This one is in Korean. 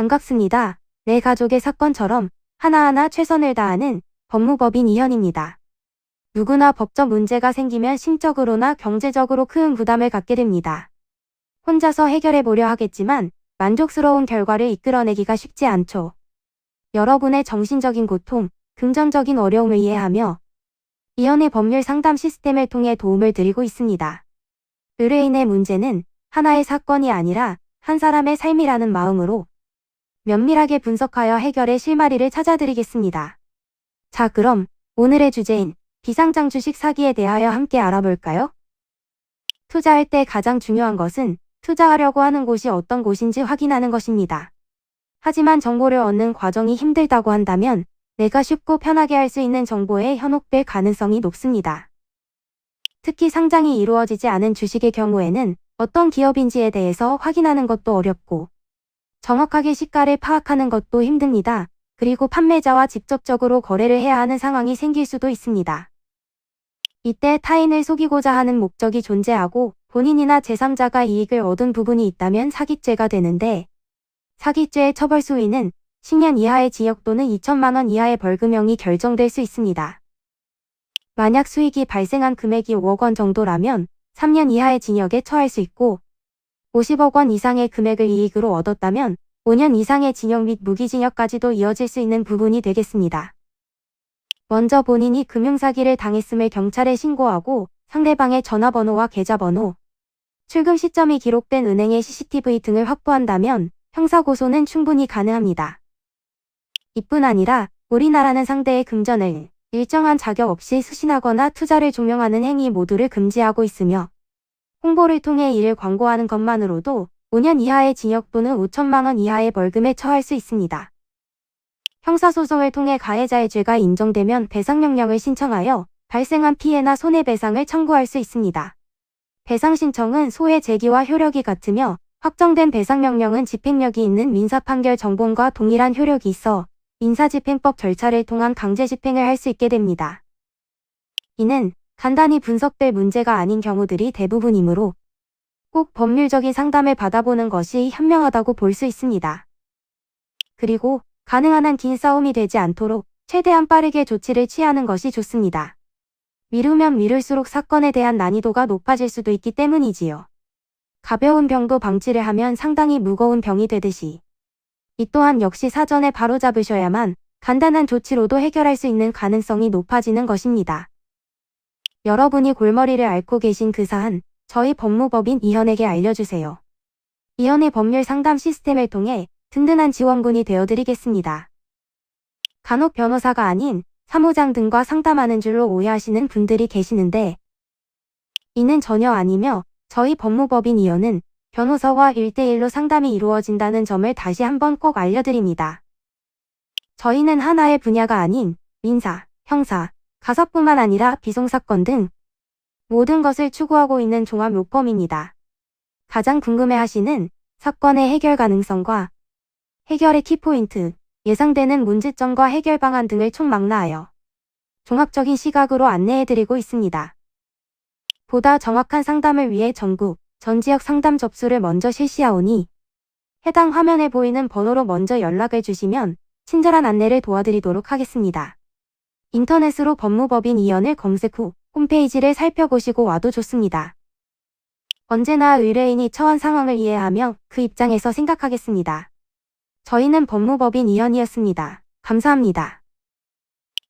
반갑습니다. 내 가족의 사건처럼 하나하나 최선을 다하는 법무법인 이현입니다. 누구나 법적 문제가 생기면 심적으로나 경제적으로 큰 부담을 갖게 됩니다. 혼자서 해결해 보려 하겠지만 만족스러운 결과를 이끌어내기가 쉽지 않죠. 여러분의 정신적인 고통, 금전적인 어려움을 이해하며 이현의 법률 상담 시스템을 통해 도움을 드리고 있습니다. 의뢰인의 문제는 하나의 사건이 아니라 한 사람의 삶이라는 마음으로 면밀하게 분석하여 해결의 실마리를 찾아드리겠습니다. 자, 그럼 오늘의 주제인 비상장 주식 사기에 대하여 함께 알아볼까요? 투자할 때 가장 중요한 것은 투자하려고 하는 곳이 어떤 곳인지 확인하는 것입니다. 하지만 정보를 얻는 과정이 힘들다고 한다면 내가 쉽고 편하게 할 수 있는 정보에 현혹될 가능성이 높습니다. 특히 상장이 이루어지지 않은 주식의 경우에는 어떤 기업인지에 대해서 확인하는 것도 어렵고 정확하게 시가를 파악하는 것도 힘듭니다. 그리고 판매자와 직접적으로 거래를 해야 하는 상황이 생길 수도 있습니다. 이때 타인을 속이고자 하는 목적이 존재하고 본인이나 제3자가 이익을 얻은 부분이 있다면 사기죄가 되는데, 사기죄의 처벌 수위는 10년 이하의 징역 또는 2천만 원 이하의 벌금형이 결정될 수 있습니다. 만약 수익이 발생한 금액이 5억 원 정도라면 3년 이하의 징역에 처할 수 있고, 50억 원 이상의 금액을 이익으로 얻었다면 5년 이상의 징역 및 무기징역까지도 이어질 수 있는 부분이 되겠습니다. 먼저 본인이 금융사기를 당했음을 경찰에 신고하고 상대방의 전화번호와 계좌번호, 출금 시점이 기록된 은행의 CCTV 등을 확보한다면 형사고소는 충분히 가능합니다. 이뿐 아니라 우리나라는 상대의 금전을 일정한 자격 없이 수신하거나 투자를 종용하는 행위 모두를 금지하고 있으며 홍보를 통해 이를 광고하는 것만으로도 5년 이하의 징역 또는 5천만 원 이하의 벌금에 처할 수 있습니다. 형사소송을 통해 가해자의 죄가 인정되면 배상명령을 신청하여 발생한 피해나 손해배상을 청구할 수 있습니다. 배상 신청은 소의 제기와 효력이 같으며 확정된 배상명령은 집행력이 있는 민사판결 정본과 동일한 효력이 있어 민사집행법 절차를 통한 강제 집행을 할 수 있게 됩니다. 이는 간단히 분석될 문제가 아닌 경우들이 대부분이므로 꼭 법률적인 상담을 받아보는 것이 현명하다고 볼 수 있습니다. 그리고 가능한 한 긴 싸움이 되지 않도록 최대한 빠르게 조치를 취하는 것이 좋습니다. 미루면 미룰수록 사건에 대한 난이도가 높아질 수도 있기 때문이지요. 가벼운 병도 방치를 하면 상당히 무거운 병이 되듯이 이 또한 역시 사전에 바로잡으셔야만 간단한 조치로도 해결할 수 있는 가능성이 높아지는 것입니다. 여러분이 골머리를 앓고 계신 그 사안, 저희 법무법인 이현에게 알려주세요. 이현의 법률 상담 시스템을 통해 든든한 지원군이 되어드리겠습니다. 간혹 변호사가 아닌 사무장 등과 상담하는 줄로 오해하시는 분들이 계시는데 이는 전혀 아니며 저희 법무법인 이현은 변호사와 1대1로 상담이 이루어진다는 점을 다시 한번 꼭 알려드립니다. 저희는 하나의 분야가 아닌 민사, 형사, 가사뿐만 아니라 비송사건 등 모든 것을 추구하고 있는 종합 로펌입니다. 가장 궁금해하시는 사건의 해결 가능성과 해결의 키포인트, 예상되는 문제점과 해결 방안 등을 총망라하여 종합적인 시각으로 안내해드리고 있습니다. 보다 정확한 상담을 위해 전국, 전 지역 상담 접수를 먼저 실시하오니 해당 화면에 보이는 번호로 먼저 연락을 주시면 친절한 안내를 도와드리도록 하겠습니다. 인터넷으로 법무법인 이현을 검색 후 홈페이지를 살펴보시고 와도 좋습니다. 언제나 의뢰인이 처한 상황을 이해하며 그 입장에서 생각하겠습니다. 저희는 법무법인 이현이었습니다. 감사합니다.